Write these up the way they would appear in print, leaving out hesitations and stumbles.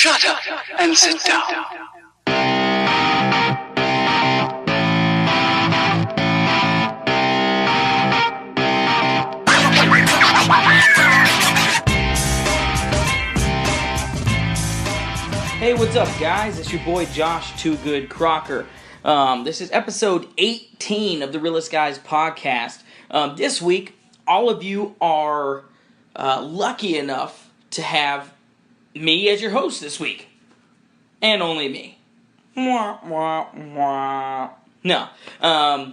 Shut up and sit down. Hey, what's up, guys? It's your boy Josh Too Good Crocker. This is episode 18 of the Realest Guys podcast. This week, all of you are lucky enough to have me as your host this week. And only me. Wah, wah, wah. No.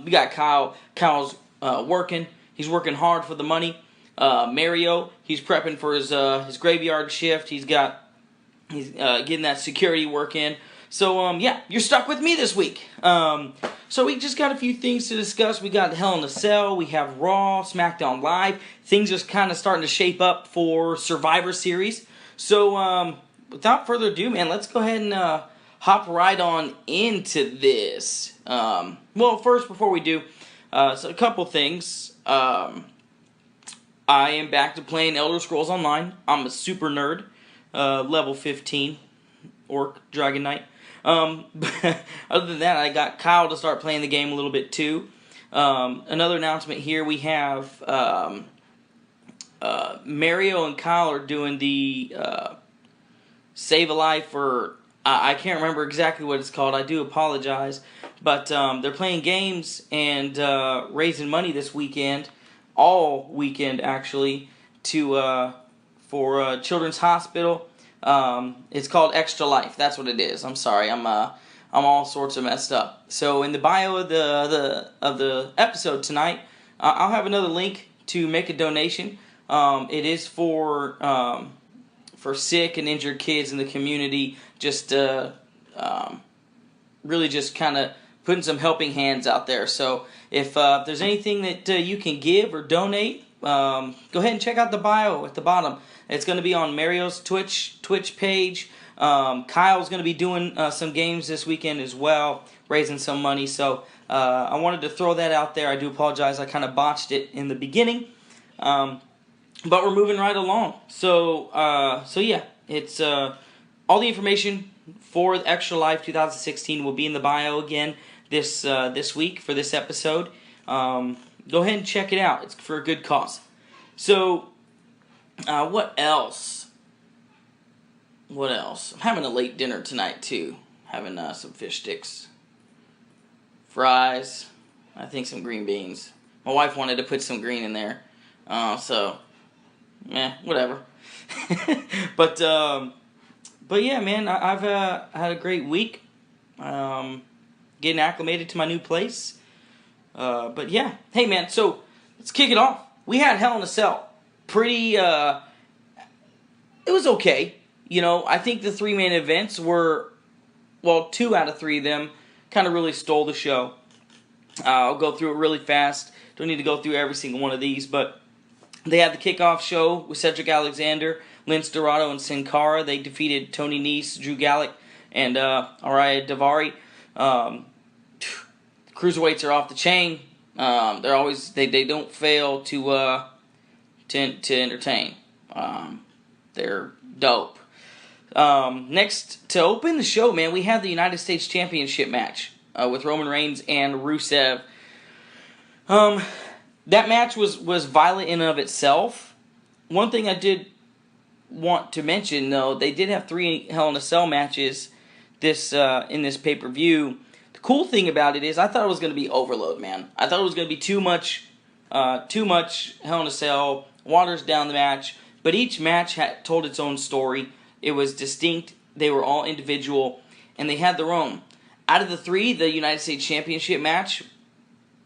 We got Kyle. Kyle's working. He's working hard for the money. Mario, he's prepping for his graveyard shift. He's getting that security work in. So, yeah, you're stuck with me this week. So we just got a few things to discuss. We got Hell in a Cell. We have Raw, Smackdown Live. Things are kind of starting to shape up for Survivor Series. So, without further ado, man, let's go ahead and hop right on into this. Well, first, before we do, so a couple things. I am back to playing Elder Scrolls Online. I'm a super nerd. Level 15. Orc, Dragon Knight. Other than that, I got Kyle to start playing the game a little bit too. Another announcement here, we have Mario and Kyle are doing the Save a Life, or I can't remember exactly what it's called. I do apologize. But they're playing games and raising money this weekend, all weekend actually, for Children's Hospital. It's called Extra Life. That's what it is. I'm sorry. I'm all sorts of messed up. So in the bio of the episode tonight, I'll have another link to make a donation. It is for sick and injured kids in the community. Just really just kind of putting some helping hands out there. So if there's anything that you can give or donate, go ahead and check out the bio at the bottom. It's going to be on Mario's Twitch page. Kyle's going to be doing some games this weekend as well, raising some money. So I wanted to throw that out there. I do apologize. I kind of botched it in the beginning. But we're moving right along. So yeah, it's all the information for Extra Life 2016 will be in the bio again this week for this episode. Go ahead and check it out. It's for a good cause. So, what else? I'm having a late dinner tonight, too. Having some fish sticks, fries, I think some green beans. My wife wanted to put some green in there. So, whatever. But yeah, man, I've had a great week. Getting acclimated to my new place. But yeah, hey man, so let's kick it off. We had Hell in a Cell. Pretty, it was okay. You know, I think the three main events were, well, 2 out of 3 of them kind of really stole the show. I'll go through it really fast. Don't need to go through every single one of these, but they had the kickoff show with Cedric Alexander, Lince Dorado, and Sin Cara. They defeated Tony Nese, Drew Gulak, and Araya Daivari. Cruiserweights are off the chain. They're always they don't fail to entertain. They're dope. Next, to open the show, man, we had the United States Championship match with Roman Reigns and Rusev. That match was violent in and of itself. One thing I did want to mention, though, they did have 3 Hell in a Cell matches in this pay-per-view. The cool thing about it is I thought it was going to be overload, man. I thought it was going to be too much Hell in a Cell, waters down the match. But each match told its own story. It was distinct. They were all individual, and they had their own. Out of the 3, the United States Championship match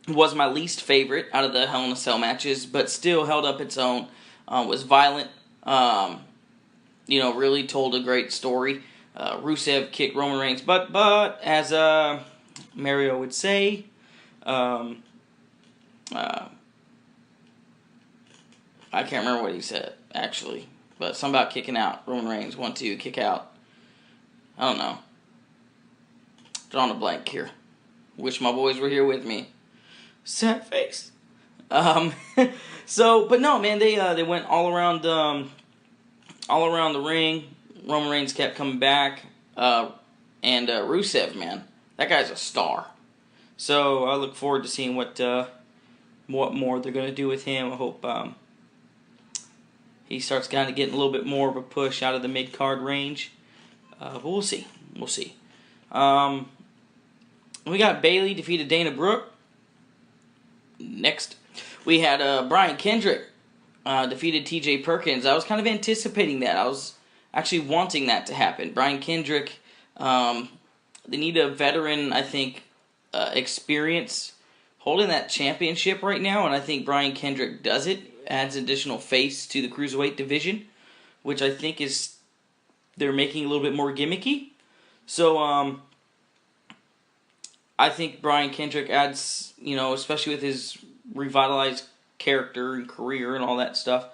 was my least favorite out of the Hell in a Cell matches, but still held up its own. Was violent. Really told a great story. Rusev kicked Roman Reigns, but as Mario would say, I can't remember what he said, actually. But something about kicking out. Roman Reigns, 1-2, kick out. I don't know. Drawing a blank here. Wish my boys were here with me. Sad face. So, but no, man, they went all around the ring. Roman Reigns kept coming back, and Rusev, man, that guy's a star. So I look forward to seeing what more they're going to do with him. I hope he starts kind of getting a little bit more of a push out of the mid-card range. But we'll see. We'll see. We got Bayley defeated Dana Brooke. Next, we had Brian Kendrick defeated T.J. Perkins. I was kind of anticipating that. I was actually wanting that to happen. Brian Kendrick, they need a veteran, I think, experience holding that championship right now, and I think Brian Kendrick does it. Adds additional face to the Cruiserweight division, which I think they're making a little bit more gimmicky. So, I think Brian Kendrick adds, especially with his revitalized character and career and all that stuff,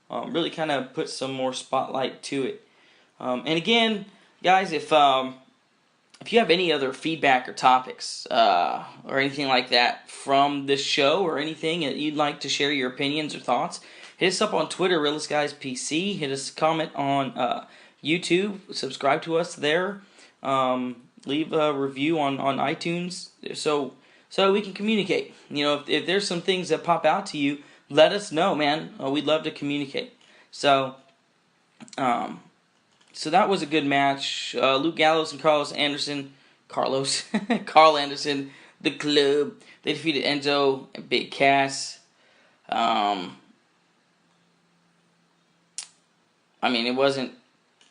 really kind of puts some more spotlight to it. And again, guys, if you have any other feedback or topics or anything like that from this show or anything that you'd like to share your opinions or thoughts, hit us up on Twitter, Realist Guys PC. Hit us a comment on YouTube. Subscribe to us there. Leave a review on iTunes so we can communicate. If there's some things that pop out to you, let us know, man. We'd love to communicate. So that was a good match. Luke Gallows and Carl Anderson, the Club. They defeated Enzo and Big Cass. It wasn't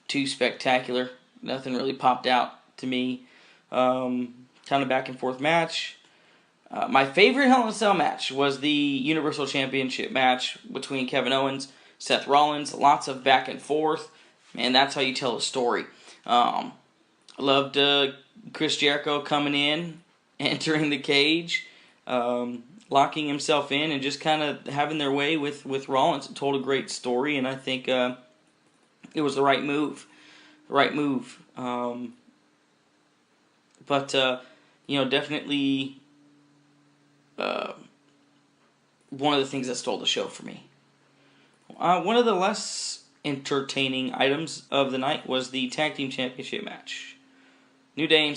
too spectacular. Nothing really popped out to me. Kind of back and forth match. My favorite Hell in a Cell match was the Universal Championship match between Kevin Owens, Seth Rollins. Lots of back and forth. Man, that's how you tell a story. I loved Chris Jericho coming in, entering the cage, locking himself in, and just kind of having their way with Rollins. It told a great story, and I think it was the right move. Definitely one of the things that stole the show for me. One of the less entertaining items of the night was the Tag Team Championship match. New Day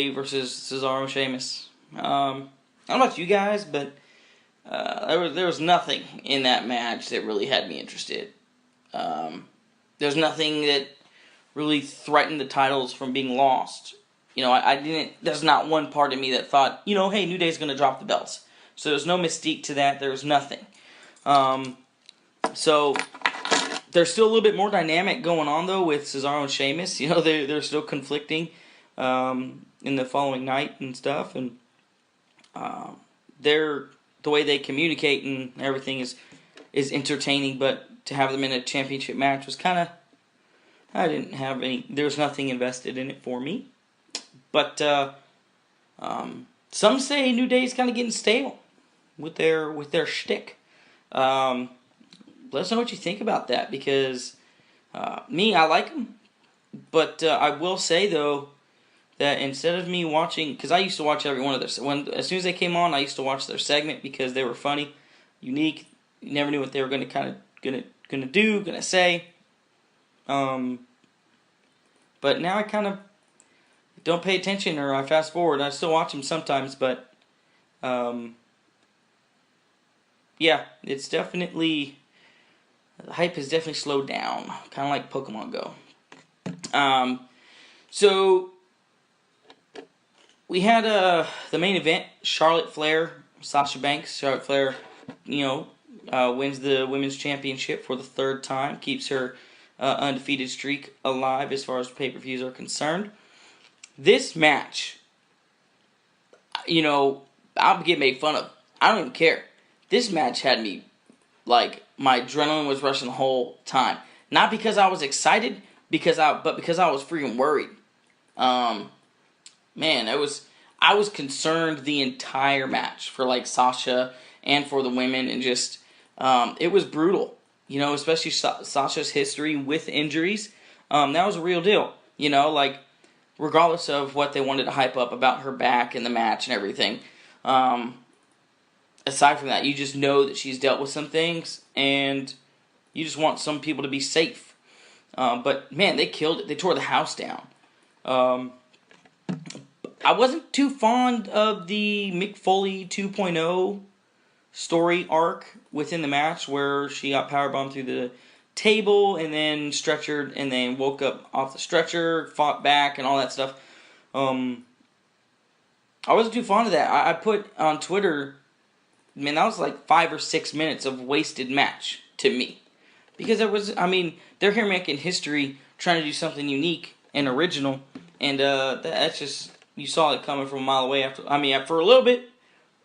versus Cesaro and Sheamus. I don't know about you guys, but there was nothing in that match that really had me interested. There's nothing that really threatened the titles from being lost. I didn't. There's not one part of me that thought, hey, New Day's going to drop the belts. So there's no mystique to that. There's nothing. So there's still a little bit more dynamic going on though with Cesaro and Sheamus. They're still conflicting in the following night and stuff, and the way they communicate and everything is entertaining. But to have them in a championship match was kind of, I didn't have any. There was nothing invested in it for me. But some say New Day's kind of getting stale with their shtick. Let us know what you think about that, because I like them. But I will say though that instead of me watching, because I used to watch every one of their as soon as they came on, I used to watch their segment because they were funny, unique. You never knew what they were going to say. But now I kind of don't pay attention, or I fast forward. I still watch them sometimes, but it's definitely, the hype has definitely slowed down, kind of like Pokemon Go. So we had the main event: Charlotte Flair, Sasha Banks. Charlotte Flair, wins the women's championship for the third time, keeps her undefeated streak alive as far as pay-per-views are concerned. This match, I'll get made fun of. I don't even care. This match had me, my adrenaline was rushing the whole time. Not because I was excited, but because I was freaking worried. I was concerned the entire match for Sasha and for the women, and just it was brutal. Especially Sasha's history with injuries. That was a real deal. Regardless of what they wanted to hype up about her back and the match and everything. Aside from that, you just know that she's dealt with some things, and you just want some people to be safe. But man, they killed it. They tore the house down. I wasn't too fond of the Mick Foley 2.0 story arc within the match where she got powerbombed through the table and then stretchered and then woke up off the stretcher, fought back, and all that stuff. I wasn't too fond of that. I put on Twitter, man, that was like 5 or 6 minutes of wasted match to me. Because they're here making history, trying to do something unique and original, and that's just, you saw it coming from a mile away. For a little bit,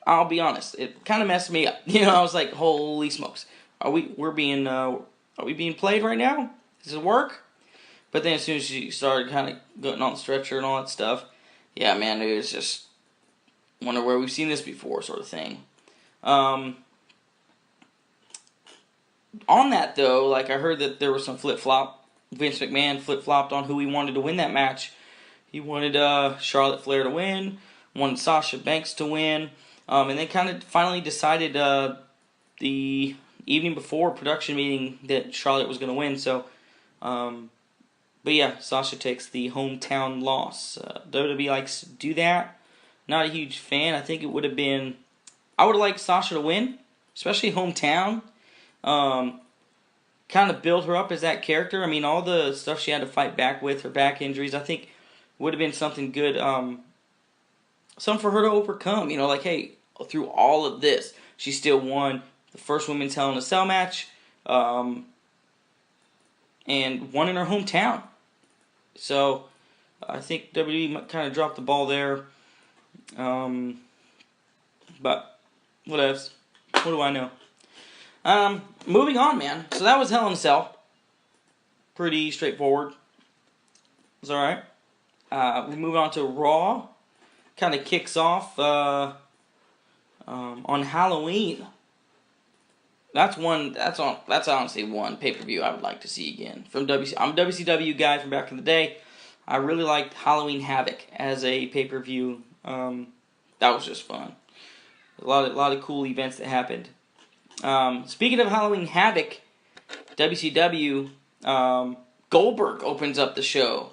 I'll be honest, it kind of messed me up. I was like, holy smokes, are we being played right now? Does it work? But then as soon as she started kind of getting on the stretcher and all that stuff, yeah, man, it was just, wonder where we've seen this before, sort of thing. On that, though, like, I heard that there was some flip-flop. Vince McMahon flip-flopped on who he wanted to win that match. He wanted Charlotte Flair to win, wanted Sasha Banks to win, and they kind of finally decided the evening before production meeting that Charlotte was going to win. So, but yeah, Sasha takes the hometown loss. WWE likes to do that. Not a huge fan. I think it would have been, I would have liked Sasha to win, especially hometown. Kind of build her up as that character. I mean, all the stuff she had to fight back with, her back injuries, I think would have been something good, something for her to overcome. Like, hey, through all of this, she still won the first Women's Hell in a Cell match, and won in her hometown. So, I think WWE kind of dropped the ball there. But, what else? What do I know? Moving on, man. So that was Hell in a Cell. Pretty straightforward. It was alright. We move on to Raw. Kind of kicks off on Halloween. That's honestly one pay-per-view I would like to see again. I'm a WCW guy from back in the day. I really liked Halloween Havoc as a pay-per-view. That was just fun. A lot of cool events that happened. Speaking of Halloween Havoc, WCW, Goldberg opens up the show,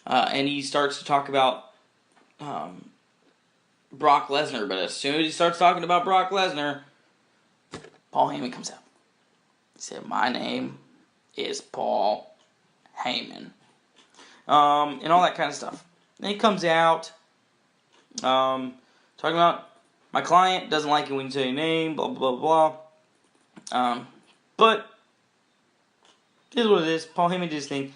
and he starts to talk about Brock Lesnar. But as soon as he starts talking about Brock Lesnar, Paul Heyman comes out. He said, "My name is Paul Heyman," and all that kind of stuff. Then he comes out, talking about, my client doesn't like it when you say your name, blah, blah, blah, blah. But it is what it is. Paul Heyman did his thing.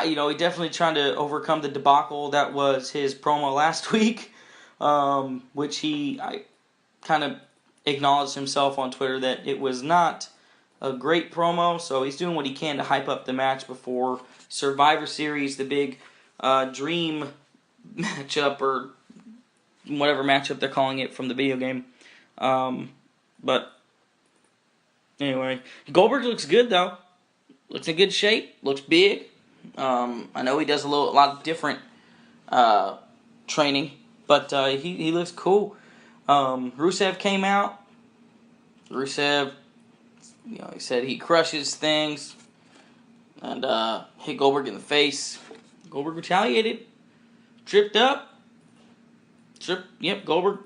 He definitely trying to overcome the debacle that was his promo last week, which I kind of acknowledged himself on Twitter that it was not a great promo, so he's doing what he can to hype up the match before Survivor Series, the big dream matchup, or whatever matchup they're calling it from the video game. But anyway, Goldberg looks good though. Looks in good shape. Looks big. I know he does a lot of different training, but he looks cool. Rusev came out. Rusev, he said he crushes things and hit Goldberg in the face. Goldberg retaliated. Tripped up. Yep, Goldberg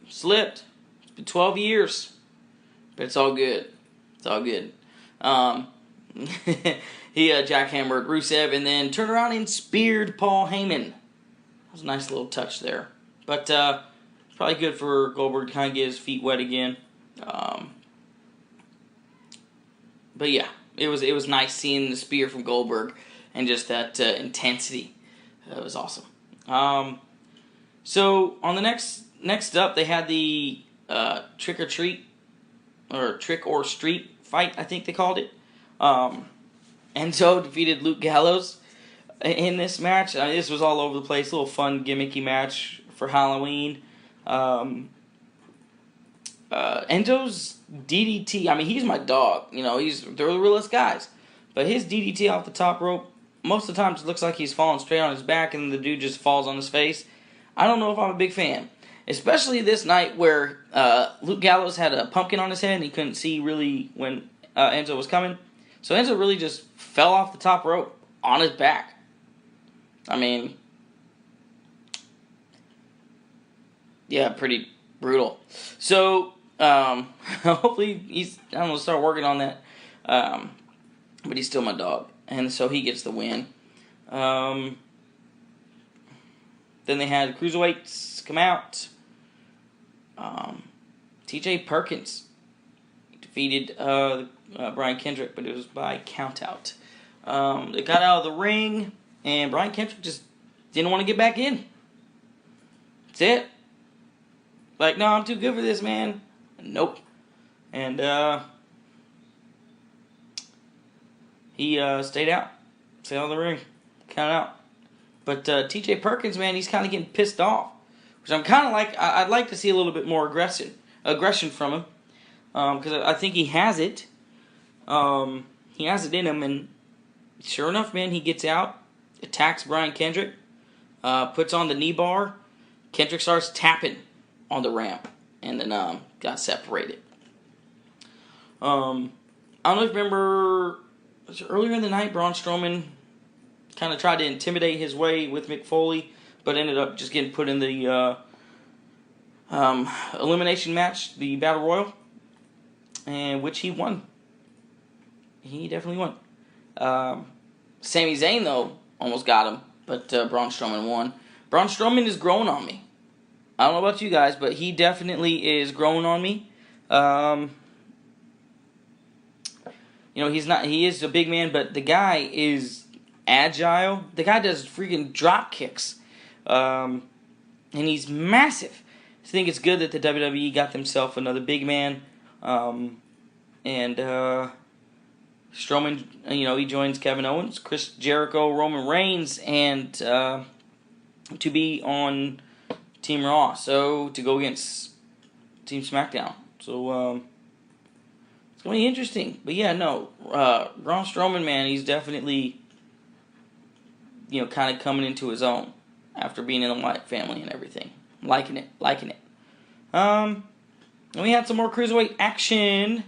slipped. It's been 12 years. But it's all good. It's all good. He jackhammered Rusev and then turned around and speared Paul Heyman. That was a nice little touch there. But it's probably good for Goldberg to kind of get his feet wet again. But yeah, it was nice seeing the spear from Goldberg and just that intensity. It was awesome. So on the next up, they had the trick or street fight, I think they called it. Enzo defeated Luke Gallows in this match. This was all over the place, a little fun gimmicky match for Halloween. Enzo's DDT, he's my dog. They're the realest guys. But his DDT off the top rope, most of the times it looks like he's falling straight on his back and the dude just falls on his face. I don't know if I'm a big fan. Especially this night where Luke Gallows had a pumpkin on his head and he couldn't see really when Enzo was coming. So Enzo really just fell off the top rope. on his back. I mean, yeah, pretty brutal. So, hopefully I'm going to start working on that. But he's still my dog. And so he gets the win. Then they had cruiserweights come out. T.J. Perkins defeated Brian Kendrick, but it was by countout. They got out of the ring, and Brian Kendrick just didn't want to get back in. That's it. Like, no, I'm too good for this, man. Nope. And he stayed out. Stayed out of the ring. Counted out. But T.J. Perkins, man, he's kind of getting pissed off. Which I'm kind of like, I'd like to see a little bit more aggression from him. Because I think he has it. He has it in him, and sure enough, man, he gets out, attacks Brian Kendrick, puts on the knee bar. Kendrick starts tapping on the ramp, and then got separated. I don't know if you remember, earlier in the night, Braun Strowman kind of tried to intimidate his way with Mick Foley, but ended up just getting put in the elimination match, the Battle Royal, and which he won. He definitely won. Sami Zayn, though, almost got him, but Braun Strowman won. Braun Strowman is growing on me. I don't know about you guys, but he definitely is growing on me. He is a big man, but the guy is agile. The guy does freaking drop kicks. And he's massive. I think it's good that the WWE got themselves another big man. And Strowman, he joins Kevin Owens, Chris Jericho, Roman Reigns, and to be on Team Raw. So, to go against Team Smackdown. So, it's going to be interesting. But yeah, no, Braun Strowman, man, he's definitely, kind of coming into his own after being in the Wyatt family and everything. Liking it. And we had some more cruiserweight action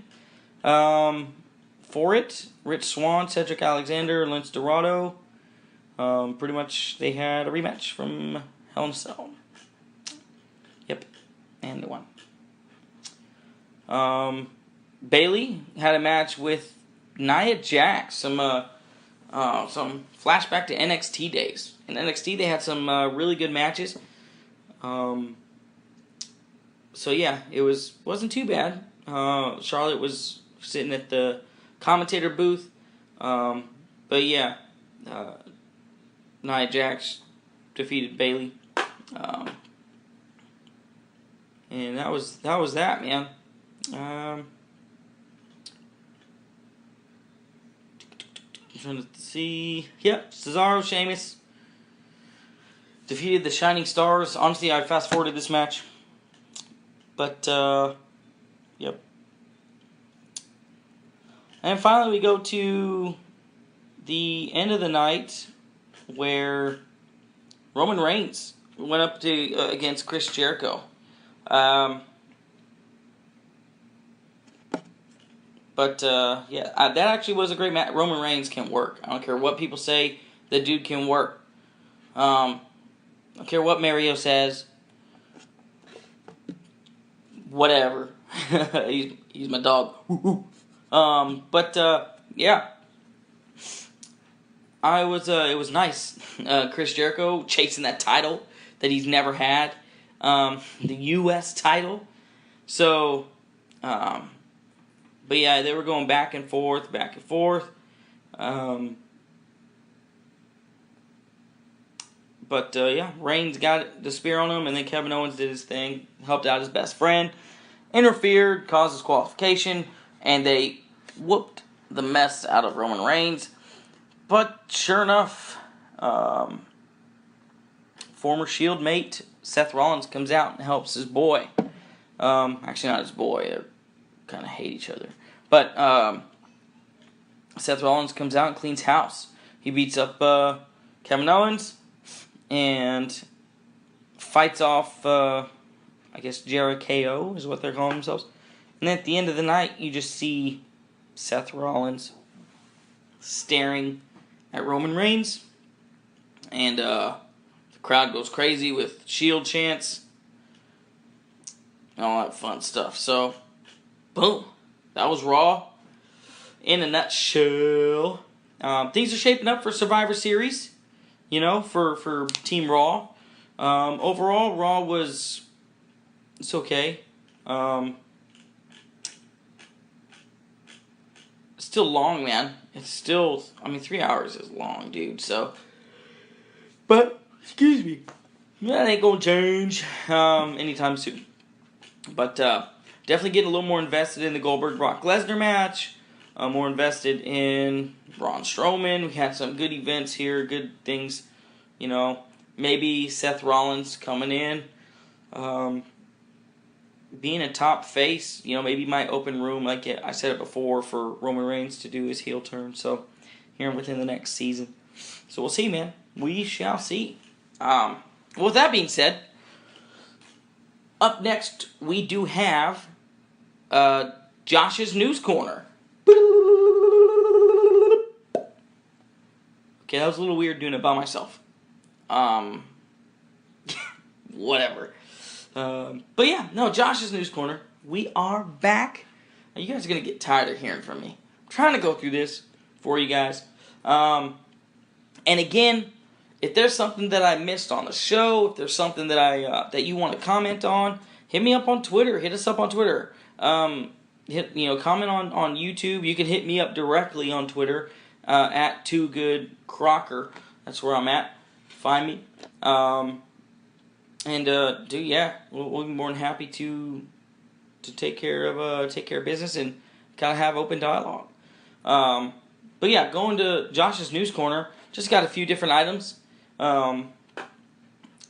for it. Rich Swann, Cedric Alexander, Lince Dorado. Pretty much they had a rematch from Hell in a Cell. Yep, and they won. Bayley had a match with Nia Jax. Some flashback to NXT days. In NXT, they had some really good matches. So yeah, it wasn't too bad. Charlotte was sitting at the commentator booth. But yeah, Nia Jax defeated Bayley. And that was that, man. I'm trying to see. Yep, Cesaro, Sheamus defeated the Shining Stars. Honestly, I fast forwarded this match. But, yep. And finally we go to the end of the night where Roman Reigns went up to against Chris Jericho. Yeah, that actually was a great match. Roman Reigns can work. I don't care what people say. The dude can work. I don't care what Mario says. Whatever. he's my dog. Yeah. It was nice. Chris Jericho chasing that title that he's never had. The U.S. title. So, but yeah, they were going back and forth. Yeah, Reigns got the spear on him, and then Kevin Owens did his thing, helped out his best friend, interfered, caused disqualification, and they whooped the mess out of Roman Reigns. But sure enough, former Shield mate Seth Rollins comes out and helps his boy. Actually, not his boy. They kind of hate each other. But Seth Rollins comes out and cleans house. He beats up Kevin Owens and fights off, I guess, Jericho is what they're calling themselves. And then at the end of the night, you just see Seth Rollins staring at Roman Reigns. And the crowd goes crazy with Shield chants and all that fun stuff. So, boom. That was Raw in a nutshell. Things are shaping up for Survivor Series, for Team Raw. Overall, Raw it's okay. Still long, man. It's still, 3 hours is long, dude. So, but, excuse me, that ain't gonna change anytime soon. But definitely getting a little more invested in the Goldberg Brock Lesnar match. More invested in Braun Strowman. We had some good events here, good things. Maybe Seth Rollins coming in, being a top face. Maybe might open room, like I said it before, for Roman Reigns to do his heel turn. So here within the next season. So we'll see, man. We shall see. With that being said, up next we do have Josh's News Corner. Okay, that was a little weird doing it by myself. Whatever. But yeah, no, Josh's News Corner. We are back. Now, you guys are going to get tired of hearing from me. I'm trying to go through this for you guys. And again, if there's something that I missed on the show, if there's something that that you want to comment on, hit me up on Twitter. Hit us up on Twitter. Comment on YouTube. You can hit me up directly on Twitter at Too Good Crocker. That's where I'm at. Find me. We'll be more than happy to take care of business and kind of have open dialogue. But yeah, going to Josh's News Corner. Just got a few different items.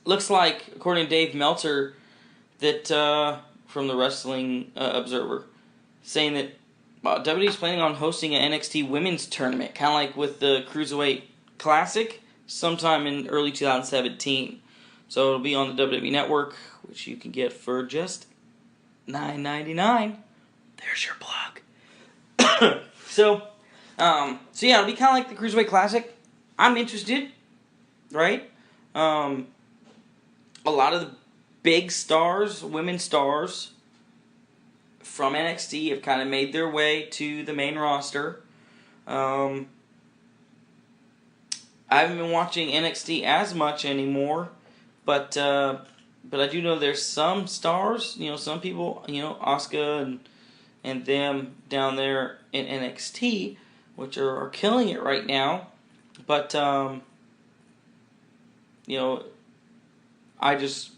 Looks like, according to Dave Meltzer, that from the Wrestling Observer, saying that WWE's planning on hosting an NXT Women's Tournament, kind of like with the Cruiserweight Classic, sometime in early 2017. So it'll be on the WWE Network, which you can get for just $9.99. There's your plug. So yeah, it'll be kind of like the Cruiserweight Classic. I'm interested, right? A lot of the big stars, women stars from NXT have kind of made their way to the main roster. I haven't been watching NXT as much anymore, but I do know there's some stars, some people, Asuka and them down there in NXT, which are killing it right now. But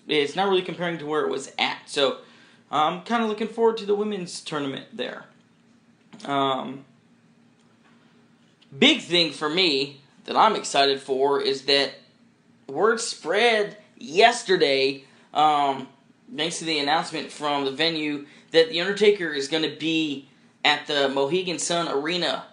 it's not really comparing to where it was at. So I'm kind of looking forward to the women's tournament there. Big thing for me that I'm excited for is that word spread yesterday, thanks to the announcement from the venue, that The Undertaker is going to be at the Mohegan Sun Arena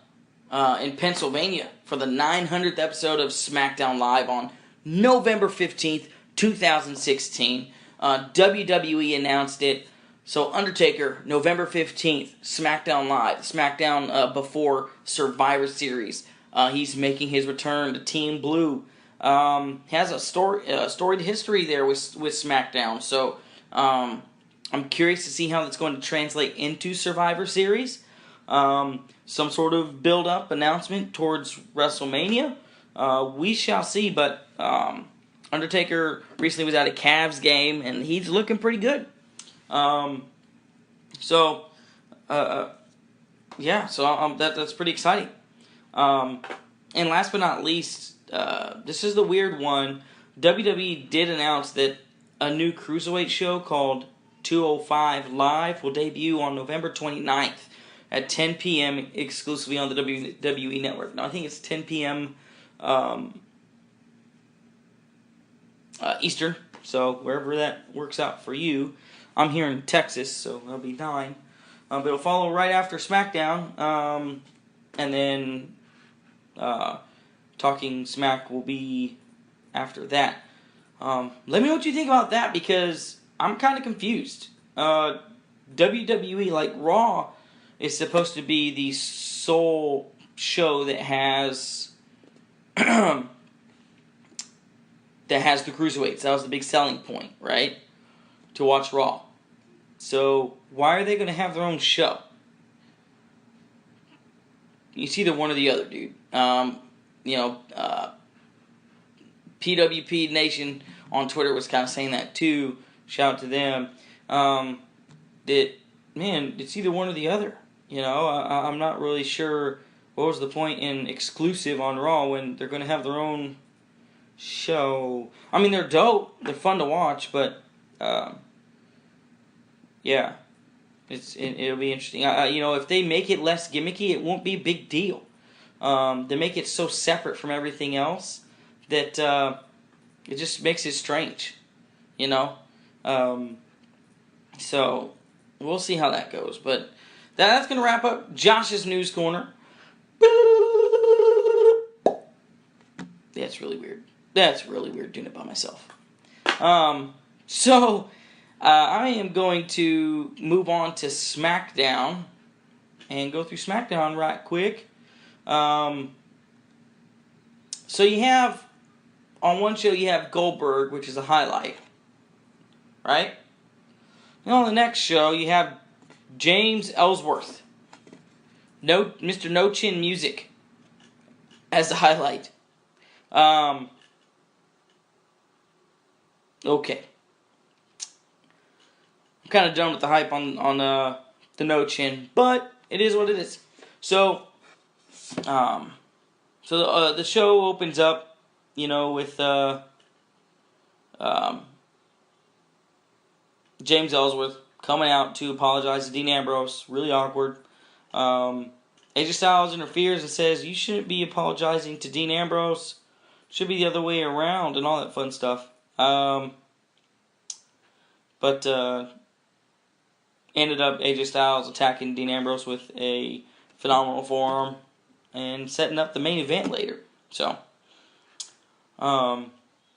in Pennsylvania for the 900th episode of Smackdown Live on November 15th, 2016. WWE announced it. So Undertaker, November 15th, Smackdown Live. Smackdown before Survivor Series. He's making his return to Team Blue. Has a storied history there with SmackDown. So I'm curious to see how that's going to translate into Survivor Series. Some sort of build-up announcement towards WrestleMania. We shall see, but Undertaker recently was at a Cavs game, and he's looking pretty good. That's pretty exciting. And last but not least, this is the weird one. WWE did announce that a new Cruiserweight show called 205 Live will debut on November 29th at 10 p.m. exclusively on the WWE Network. Now, I think it's 10 p.m. Eastern, so wherever that works out for you. I'm here in Texas, so that'll be 9. But it'll follow right after SmackDown, and then Talking Smack will be after that. Let me know what you think about that, because I'm kind of confused. WWE, like Raw, is supposed to be the sole show that has that has the cruiserweights. That was the big selling point, right? To watch Raw. So why are they going to have their own show? It's either one or the other, dude. PWP Nation on Twitter was kind of saying that too. Shout out to them. It's either one or the other. I'm not really sure what was the point in exclusive on Raw when they're going to have their own show. I mean, they're dope. They're fun to watch, but yeah, it'll be interesting. If they make it less gimmicky, it won't be a big deal. They make it so separate from everything else that it just makes it strange, So we'll see how that goes. But that's going to wrap up Josh's News Corner. That's really weird. That's really weird doing it by myself. I am going to move on to Smackdown and go through Smackdown right quick. So you have, on one show you have Goldberg, which is a highlight, right? And on the next show you have James Ellsworth, Mr. No Chin Music, as the highlight. Okay. I'm kind of done with the hype on the No Chin, but it is what it is. So the show opens up, with James Ellsworth coming out to apologize to Dean Ambrose. Really awkward. AJ Styles interferes and says, "You shouldn't be apologizing to Dean Ambrose. Should be the other way around," and all that fun stuff. But ended up AJ Styles attacking Dean Ambrose with a phenomenal forearm and setting up the main event later. So,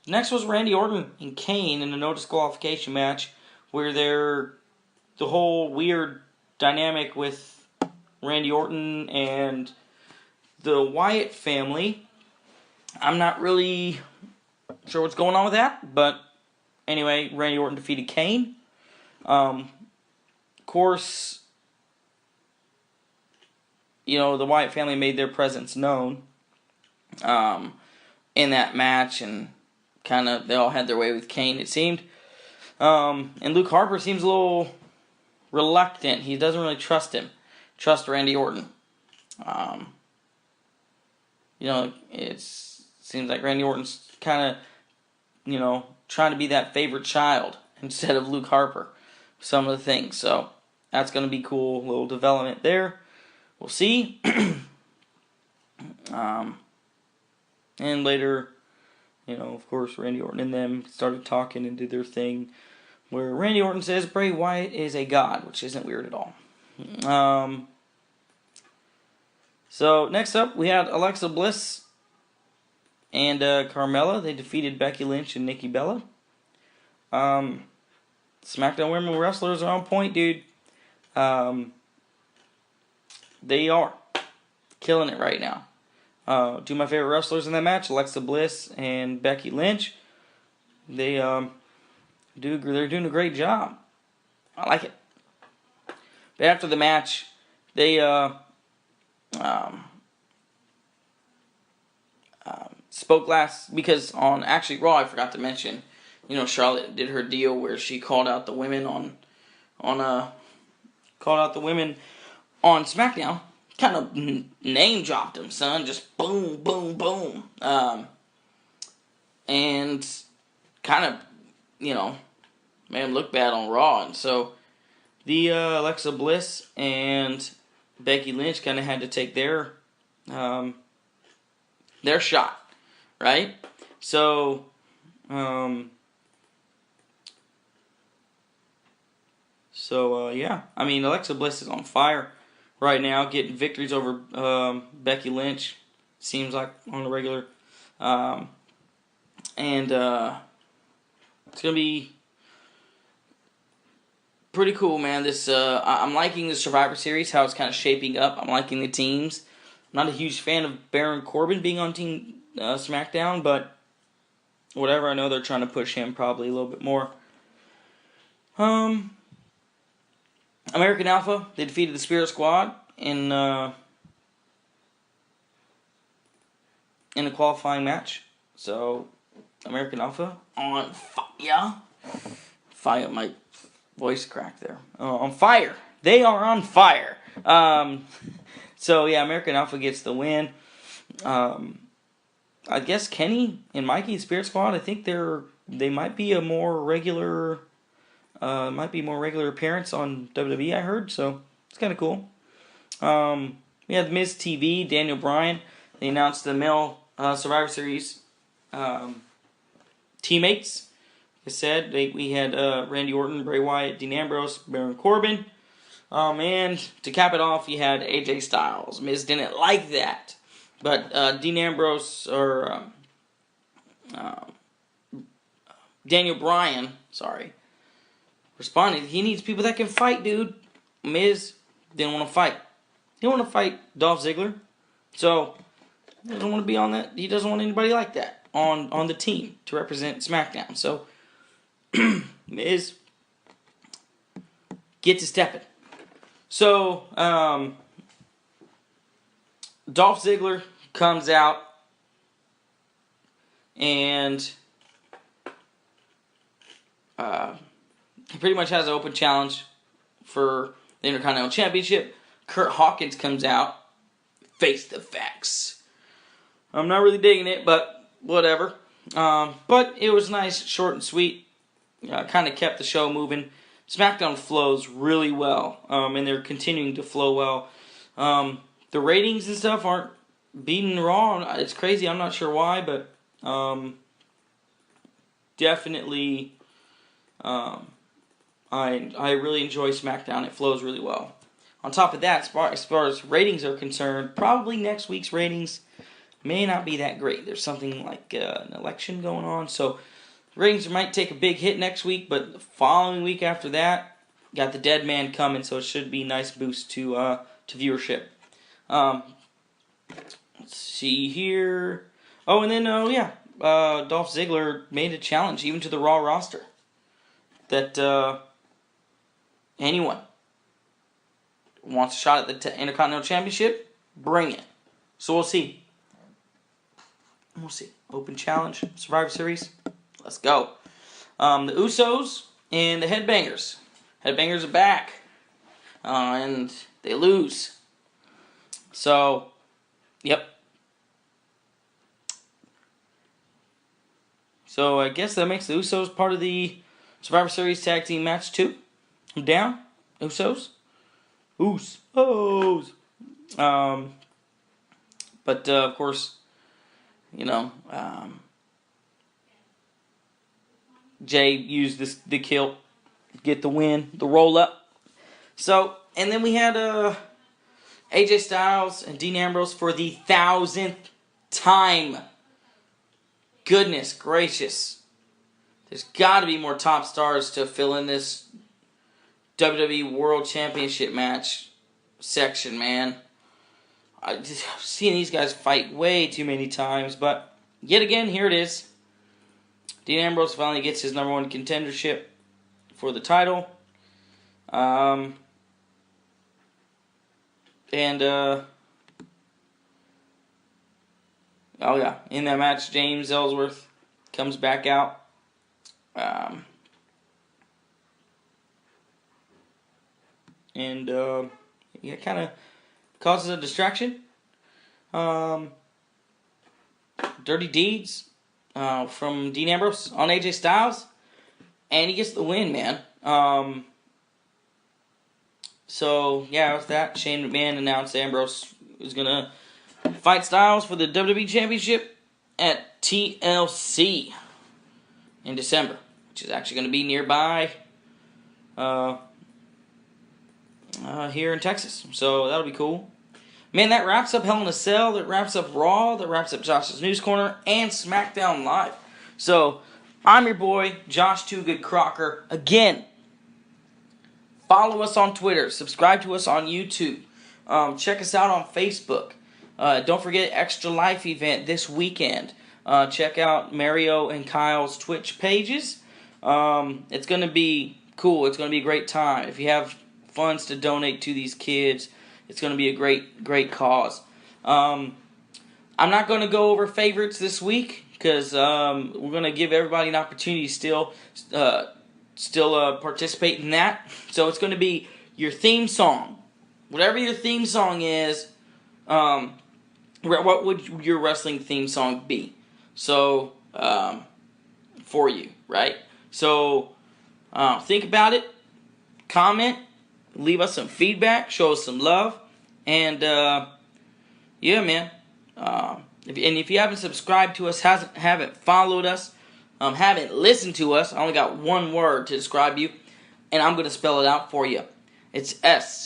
next was Randy Orton and Kane in a no disqualification match where the whole weird dynamic with Randy Orton and the Wyatt family. I'm not really sure what's going on with that, but anyway, Randy Orton defeated Kane. Of course, the Wyatt family made their presence known in that match, and kind of they all had their way with Kane, it seemed. And Luke Harper seems a little reluctant. He doesn't really trust Randy Orton. It seems like Randy Orton's kind of, trying to be that favorite child instead of Luke Harper. Some of the things. So that's going to be cool. Little development there. We'll see. And later, of course, Randy Orton and them started talking and did their thing, where Randy Orton says Bray Wyatt is a god, which isn't weird at all. So next up, we had Alexa Bliss and Carmella. They defeated Becky Lynch and Nikki Bella. SmackDown women wrestlers are on point, dude. They are killing it right now. Two of my favorite wrestlers in that match, Alexa Bliss and Becky Lynch. They're doing a great job. I like it. But after the match, they spoke because on actually Raw, I forgot to mention, Charlotte did her deal where she called out the women on SmackDown. Kind of name dropped them, son. Just boom, boom, boom. And kind of, made them look bad on Raw. And so the Alexa Bliss and Becky Lynch kind of had to take their shot, right? So, yeah. I mean, Alexa Bliss is on fire right now, getting victories over Becky Lynch, seems like, on the regular. And it's going to be pretty cool, man. I'm liking the Survivor Series, how it's kind of shaping up. I'm liking the teams. I'm not a huge fan of Baron Corbin being on Team Smackdown, but whatever. I know they're trying to push him probably a little bit more. American Alpha, they defeated the Spirit Squad in a qualifying match. So, American Alpha on fire. Fire, my voice cracked there. On fire. They are on fire. So, yeah, American Alpha gets the win. I guess Kenny and Mikey, Spirit Squad, I think they might be a more regular appearance on WWE, I heard, so it's kind of cool. We had Miz TV, Daniel Bryan. They announced the male Survivor Series teammates. Like I said, we had Randy Orton, Bray Wyatt, Dean Ambrose, Baron Corbin. And to cap it off, you had AJ Styles. Miz didn't like that. But Dean Ambrose, or Daniel Bryan, responded. He needs people that can fight, dude. Miz didn't want to fight. He didn't want to fight Dolph Ziggler. So, he doesn't want to be on that. He doesn't want anybody like that on the team to represent SmackDown. So, Miz gets to stepping. So, Dolph Ziggler comes out and he pretty much has an open challenge for the Intercontinental Championship. Kurt Hawkins comes out, face the facts. I'm not really digging it, but whatever. But it was nice, short and sweet. Kind of kept the show moving. SmackDown flows really well, and they're continuing to flow well. The ratings and stuff aren't beating Raw. It's crazy. I'm not sure why, but definitely, I really enjoy SmackDown. It flows really well. On top of that, as far as ratings are concerned, probably next week's ratings may not be that great. There's something like an election going on, so ratings might take a big hit next week, but the following week after that, got the Dead Man coming, so it should be a nice boost to viewership. Let's see here. Oh, and then, Dolph Ziggler made a challenge, even to the Raw roster, that anyone wants a shot at the Intercontinental Championship, bring it. So we'll see. Open challenge, Survivor Series. Let's go. The Usos and the Headbangers. Headbangers are back. And they lose. So, yep. So I guess that makes the Usos part of the Survivor Series Tag Team Match 2. I'm down. Usos. Usos. But of course, Jay used the kilt, get the win, the roll up. So, and then we had AJ Styles and Dean Ambrose for the 1,000th time. Goodness gracious. There's got to be more top stars to fill in this WWE World Championship match section, man. I've seen these guys fight way too many times, but yet again, here it is. Dean Ambrose finally gets his number one contendership for the title. In that match, James Ellsworth comes back out. Kind of causes a distraction. Dirty deeds from Dean Ambrose on AJ Styles, and he gets the win, man. With that, Shane McMahon announced Ambrose was gonna fight Styles for the WWE Championship at TLC in December, which is actually going to be nearby here in Texas. So that'll be cool. Man, that wraps up Hell in a Cell, that wraps up Raw, that wraps up Josh's News Corner, and Smackdown Live. So, I'm your boy, Josh Too Good Crocker. Again, follow us on Twitter, subscribe to us on YouTube, check us out on Facebook. Don't forget Extra Life event this weekend. Check out Mario and Kyle's Twitch pages. It's going to be cool. It's going to be a great time. If you have funds to donate to these kids, it's going to be a great cause. I'm not going to go over favorites this week because we're going to give everybody an opportunity to still participate in that. So it's going to be your theme song. Whatever your theme song is, what would your wrestling theme song be? So, for you, right? So, think about it, comment, leave us some feedback, show us some love, and, yeah, man. If you haven't subscribed to us, haven't followed us, haven't listened to us, I only got one word to describe you, and I'm going to spell it out for you. It's SAWFT.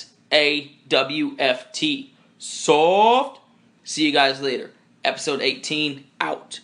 Soft. See you guys later. Episode 18 out.